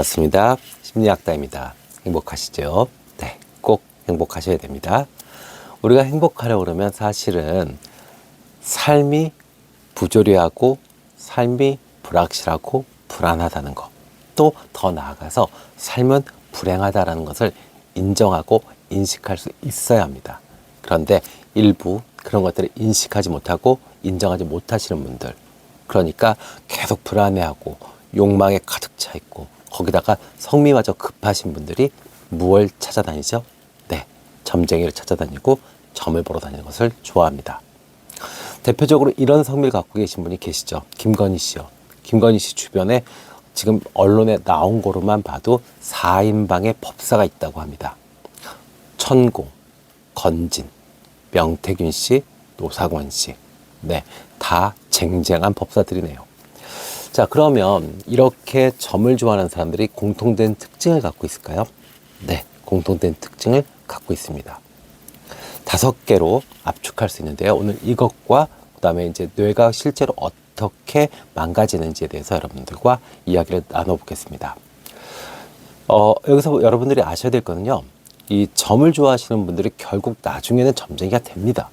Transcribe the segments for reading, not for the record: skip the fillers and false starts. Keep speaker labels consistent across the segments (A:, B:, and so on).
A: 반갑습니다. 심리학다입니다. 행복하시죠? 네, 꼭 행복하셔야 됩니다. 우리가 행복하려고 그러면 사실은 삶이 부조리하고 삶이 불확실하고 불안하다는 것, 또 더 나아가서 삶은 불행하다는 것을 인정하고 인식할 수 있어야 합니다. 그런데 일부 그런 것들을 인식하지 못하고 인정하지 못하시는 분들, 그러니까 계속 불안해하고 욕망에 가득 차 있고 거기다가 성미마저 급하신 분들이 무엇을 찾아다니죠? 네, 점쟁이를 찾아다니고 점을 보러 다니는 것을 좋아합니다. 대표적으로 이런 성미를 갖고 계신 분이 계시죠. 김건희 씨요. 김건희 씨 주변에 지금 언론에 나온 거로만 봐도 4인방의 법사가 있다고 합니다. 천공, 건진, 명태균 씨, 노사관 씨. 네, 다 쟁쟁한 법사들이네요. 자, 그러면 이렇게 점을 좋아하는 사람들이 공통된 특징을 갖고 있을까요? 네, 공통된 특징을 갖고 있습니다. 5개로 압축할 수 있는데요. 오늘 이것과 그다음에 이제 뇌가 실제로 어떻게 망가지는지에 대해서 여러분들과 이야기를 나눠보겠습니다. 여기서 여러분들이 아셔야 될 거는요. 이 점을 좋아하시는 분들이 결국 나중에는 점쟁이가 됩니다.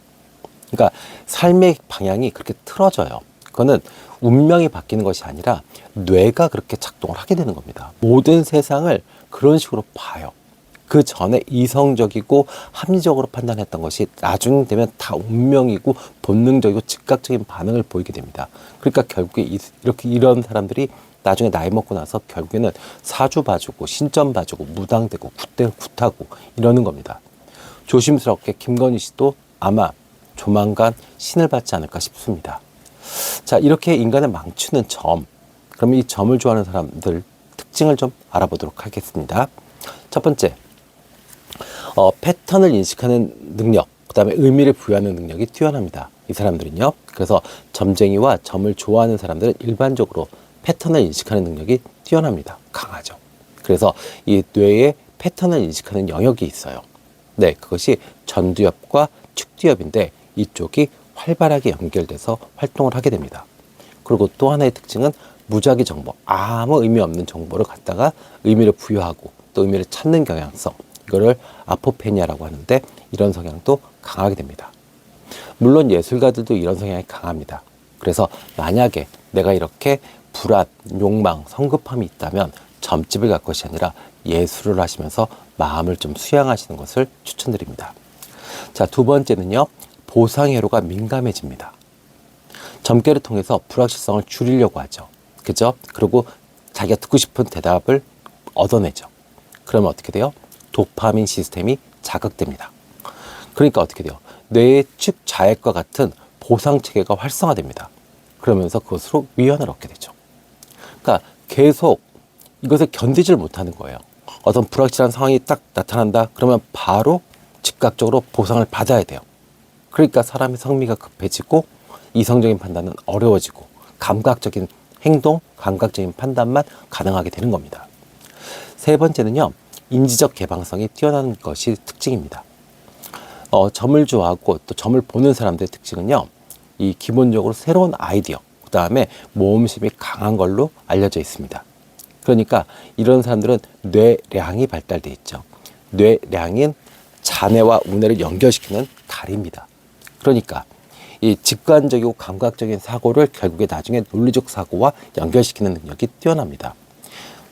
A: 그러니까 삶의 방향이 그렇게 틀어져요. 그거는 운명이 바뀌는 것이 아니라 뇌가 그렇게 작동을 하게 되는 겁니다. 모든 세상을 그런 식으로 봐요. 그 전에 이성적이고 합리적으로 판단했던 것이 나중 되면 다 운명이고 본능적이고 즉각적인 반응을 보이게 됩니다. 그러니까 결국에 이런 사람들이 나중에 나이 먹고 나서 결국에는 사주 봐주고 신점 봐주고 무당되고 굿하고 이러는 겁니다. 조심스럽게 김건희 씨도 아마 조만간 신을 받지 않을까 싶습니다. 자, 이렇게 인간을 망치는 점, 그러면 이 점을 좋아하는 사람들 특징을 좀 알아보도록 하겠습니다. 첫 번째, 패턴을 인식하는 능력, 그 다음에 의미를 부여하는 능력이 뛰어납니다. 이 사람들은요. 그래서 점쟁이와 점을 좋아하는 사람들은 일반적으로 패턴을 인식하는 능력이 뛰어납니다. 강하죠. 그래서 이 뇌에 패턴을 인식하는 영역이 있어요. 네, 그것이 전두엽과 축두엽인데 이쪽이 활발하게 연결돼서 활동을 하게 됩니다. 그리고 또 하나의 특징은 무작위 정보, 아무 의미 없는 정보를 갖다가 의미를 부여하고 또 의미를 찾는 경향성, 이거를 아포페니아라고 하는데 이런 성향도 강하게 됩니다. 물론 예술가들도 이런 성향이 강합니다. 그래서 만약에 내가 이렇게 불안, 욕망, 성급함이 있다면 점집을 갈 것이 아니라 예술을 하시면서 마음을 좀 수양하시는 것을 추천드립니다. 자, 두 번째는요. 보상회로가 민감해집니다. 점괘를 통해서 불확실성을 줄이려고 하죠. 그죠? 그리고 자기가 듣고 싶은 대답을 얻어내죠. 그러면 어떻게 돼요? 도파민 시스템이 자극됩니다. 그러니까 어떻게 돼요? 뇌의 축자액과 같은 보상체계가 활성화됩니다. 그러면서 그것으로 위안을 얻게 되죠. 그러니까 계속 이것을 견디질 못하는 거예요. 어떤 불확실한 상황이 딱 나타난다? 그러면 바로 즉각적으로 보상을 받아야 돼요. 그러니까 사람의 성미가 급해지고 이성적인 판단은 어려워지고 감각적인 행동, 감각적인 판단만 가능하게 되는 겁니다. 세 번째는요. 인지적 개방성이 뛰어난 것이 특징입니다. 점을 좋아하고 또 점을 보는 사람들의 특징은요. 이 기본적으로 새로운 아이디어, 그 다음에 모험심이 강한 걸로 알려져 있습니다. 그러니까 이런 사람들은 뇌량이 발달돼 있죠. 뇌량인 자뇌와 우뇌를 연결시키는 다리입니다. 그러니까 이 직관적이고 감각적인 사고를 결국에 나중에 논리적 사고와 연결시키는 능력이 뛰어납니다.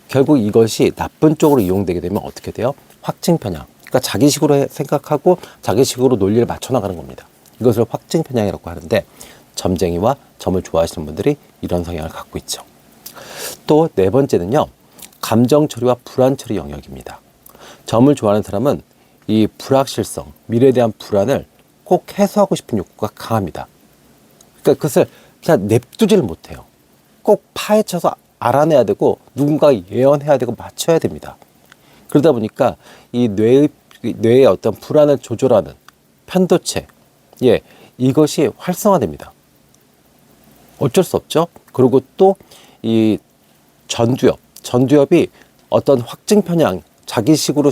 A: 결국 이것이 나쁜 쪽으로 이용되게 되면 어떻게 돼요? 확증편향. 그러니까 자기식으로 생각하고 자기식으로 논리를 맞춰나가는 겁니다. 이것을 확증편향이라고 하는데 점쟁이와 점을 좋아하시는 분들이 이런 성향을 갖고 있죠. 또 네 번째는요. 감정 처리와 불안 처리 영역입니다. 점을 좋아하는 사람은 이 불확실성, 미래에 대한 불안을 꼭 해소하고 싶은 욕구가 강합니다. 그러니까 그것을 그냥 냅두지를 못해요. 꼭 파헤쳐서 알아내야 되고 누군가 예언해야 되고 맞춰야 됩니다. 그러다 보니까 이 뇌의 어떤 불안을 조절하는 편도체, 예, 이것이 활성화됩니다. 어쩔 수 없죠. 그리고 또 이 전두엽이 어떤 확증 편향, 자기식으로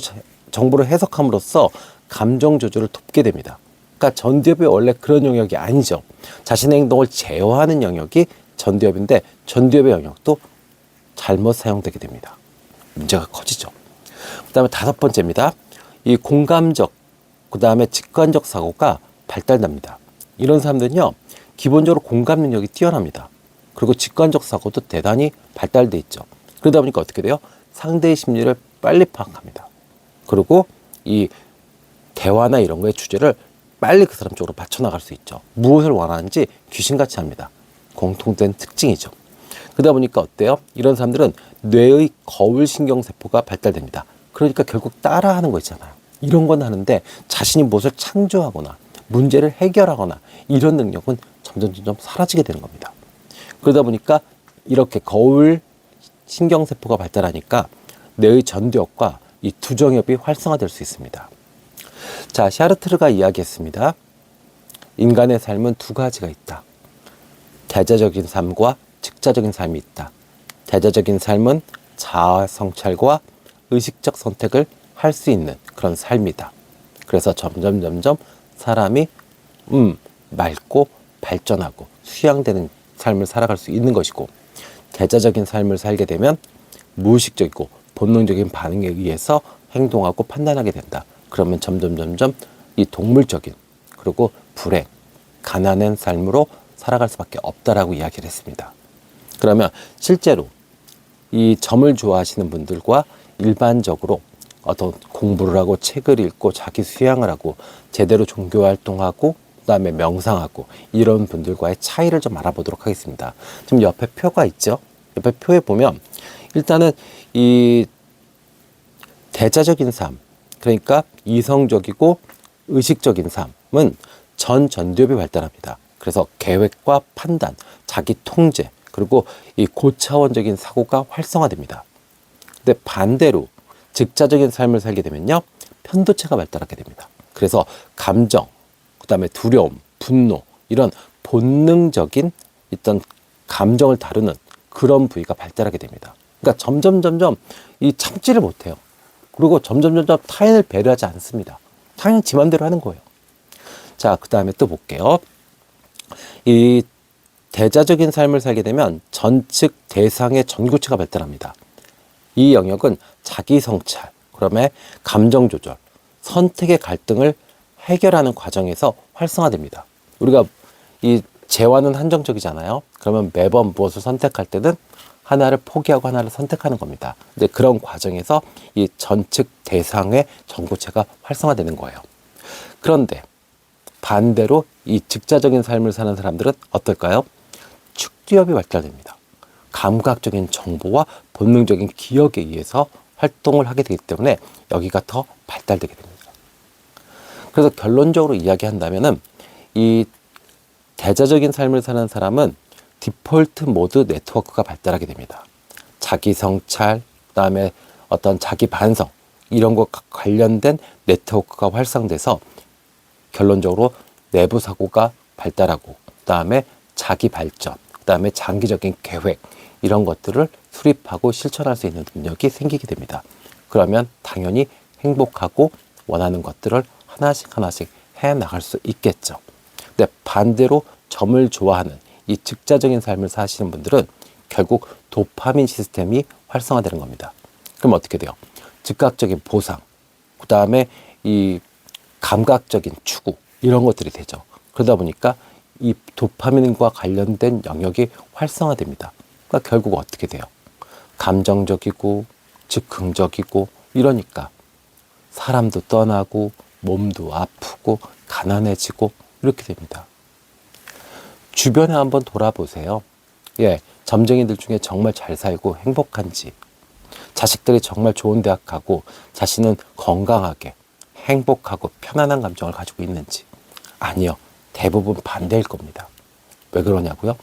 A: 정보를 해석함으로써 감정 조절을 돕게 됩니다. 그러니까 전두엽이 원래 그런 영역이 아니죠. 자신의 행동을 제어하는 영역이 전두엽인데 전두엽의 영역도 잘못 사용되게 됩니다. 문제가 커지죠. 그 다음에 5번째입니다. 이 공감적, 그 다음에 직관적 사고가 발달납니다. 이런 사람들은요, 기본적으로 공감 능력이 뛰어납니다. 그리고 직관적 사고도 대단히 발달돼 있죠. 그러다 보니까 어떻게 돼요? 상대의 심리를 빨리 파악합니다. 그리고 이 대화나 이런 거의 주제를 빨리 그 사람 쪽으로 맞춰나갈 수 있죠. 무엇을 원하는지 귀신같이 합니다. 공통된 특징이죠. 그러다 보니까 어때요? 이런 사람들은 뇌의 거울신경세포가 발달됩니다. 그러니까 결국 따라하는 거 있잖아요. 이런 건 하는데 자신이 무엇을 창조하거나 문제를 해결하거나 이런 능력은 점점 사라지게 되는 겁니다. 그러다 보니까 이렇게 거울 신경세포가 발달하니까 뇌의 전두엽과 이 두정엽이 활성화될 수 있습니다. 자, 샤르트르가 이야기했습니다. 인간의 삶은 2가지가 있다. 대자적인 삶과 즉자적인 삶이 있다. 대자적인 삶은 자아 성찰과 의식적 선택을 할 수 있는 그런 삶이다. 그래서 점점 사람이 맑고 발전하고 수양되는 삶을 살아갈 수 있는 것이고, 대자적인 삶을 살게 되면 무의식적이고 본능적인 반응에 의해서 행동하고 판단하게 된다. 그러면 점점 이 동물적인 그리고 불행, 가난한 삶으로 살아갈 수밖에 없다라고 이야기를 했습니다. 그러면 실제로 이 점을 좋아하시는 분들과 일반적으로 어떤 공부를 하고 책을 읽고 자기 수양을 하고 제대로 종교 활동하고 그다음에 명상하고 이런 분들과의 차이를 좀 알아보도록 하겠습니다. 지금 옆에 표가 있죠. 옆에 표에 보면 일단은 이 대자적인 삶, 그러니까 이성적이고 의식적인 삶은 전두엽이 발달합니다. 그래서 계획과 판단, 자기 통제, 그리고 이 고차원적인 사고가 활성화됩니다. 근데 반대로 즉자적인 삶을 살게 되면요, 편도체가 발달하게 됩니다. 그래서 감정, 그 다음에 두려움, 분노, 이런 본능적인 어떤 감정을 다루는 그런 부위가 발달하게 됩니다. 그러니까 점점 이 참지를 못해요. 그리고 점점 타인을 배려하지 않습니다. 타인은 지 맘대로 하는 거예요. 자, 그 다음에 또 볼게요. 이 대자적인 삶을 살게 되면 전측 대상의 전구체가 발달합니다. 이 영역은 자기 성찰, 그다음에 감정 조절, 선택의 갈등을 해결하는 과정에서 활성화됩니다. 우리가 이 재화는 한정적이잖아요. 그러면 매번 무엇을 선택할 때는 하나를 포기하고 하나를 선택하는 겁니다. 근데 그런 과정에서 이 전측 대상의 전구체가 활성화되는 거예요. 그런데 반대로 이 즉자적인 삶을 사는 사람들은 어떨까요? 축두엽이 발달됩니다. 감각적인 정보와 본능적인 기억에 의해서 활동을 하게 되기 때문에 여기가 더 발달되게 됩니다. 그래서 결론적으로 이야기한다면은 이 대자적인 삶을 사는 사람은 디폴트 모드 네트워크가 발달하게 됩니다. 자기 성찰, 그다음에 어떤 자기 반성 이런 것과 관련된 네트워크가 활성돼서 결론적으로 내부 사고가 발달하고 그다음에 자기 발전, 그다음에 장기적인 계획 이런 것들을 수립하고 실천할 수 있는 능력이 생기게 됩니다. 그러면 당연히 행복하고 원하는 것들을 하나씩 해 나갈 수 있겠죠. 근데 반대로 점을 좋아하는 이 즉자적인 삶을 사시는 분들은 결국 도파민 시스템이 활성화되는 겁니다. 그럼 어떻게 돼요? 즉각적인 보상, 그 다음에 이 감각적인 추구 이런 것들이 되죠. 그러다 보니까 이 도파민과 관련된 영역이 활성화됩니다. 그러니까 결국 어떻게 돼요? 감정적이고 즉흥적이고 이러니까 사람도 떠나고 몸도 아프고 가난해지고 이렇게 됩니다. 주변에 한번 돌아보세요. 예, 점쟁이들 중에 정말 잘 살고 행복한지, 자식들이 정말 좋은 대학 가고 자신은 건강하게 행복하고 편안한 감정을 가지고 있는지. 아니요, 대부분 반대일 겁니다. 왜 그러냐고요?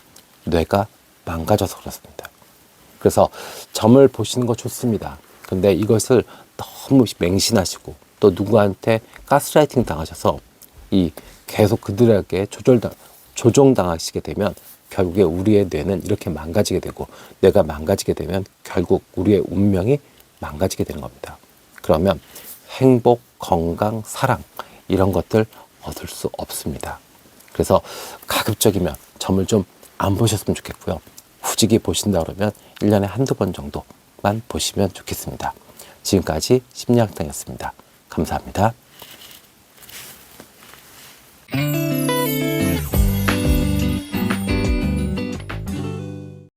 A: 뇌가 망가져서 그렇습니다. 그래서 점을 보시는 거 좋습니다. 근데 이것을 너무 맹신하시고 또 누구한테 가스라이팅 당하셔서 이 계속 그들에게 조종당하시게 되면 결국에 우리의 뇌는 이렇게 망가지게 되고, 뇌가 망가지게 되면 결국 우리의 운명이 망가지게 되는 겁니다. 그러면 행복, 건강, 사랑 이런 것들 얻을 수 없습니다. 그래서 가급적이면 점을 좀 안 보셨으면 좋겠고요. 후지기 보신다 그러면 1년에 한두 번 정도 보시면 좋겠습니다. 지금까지 심리학당이었습니다. 감사합니다.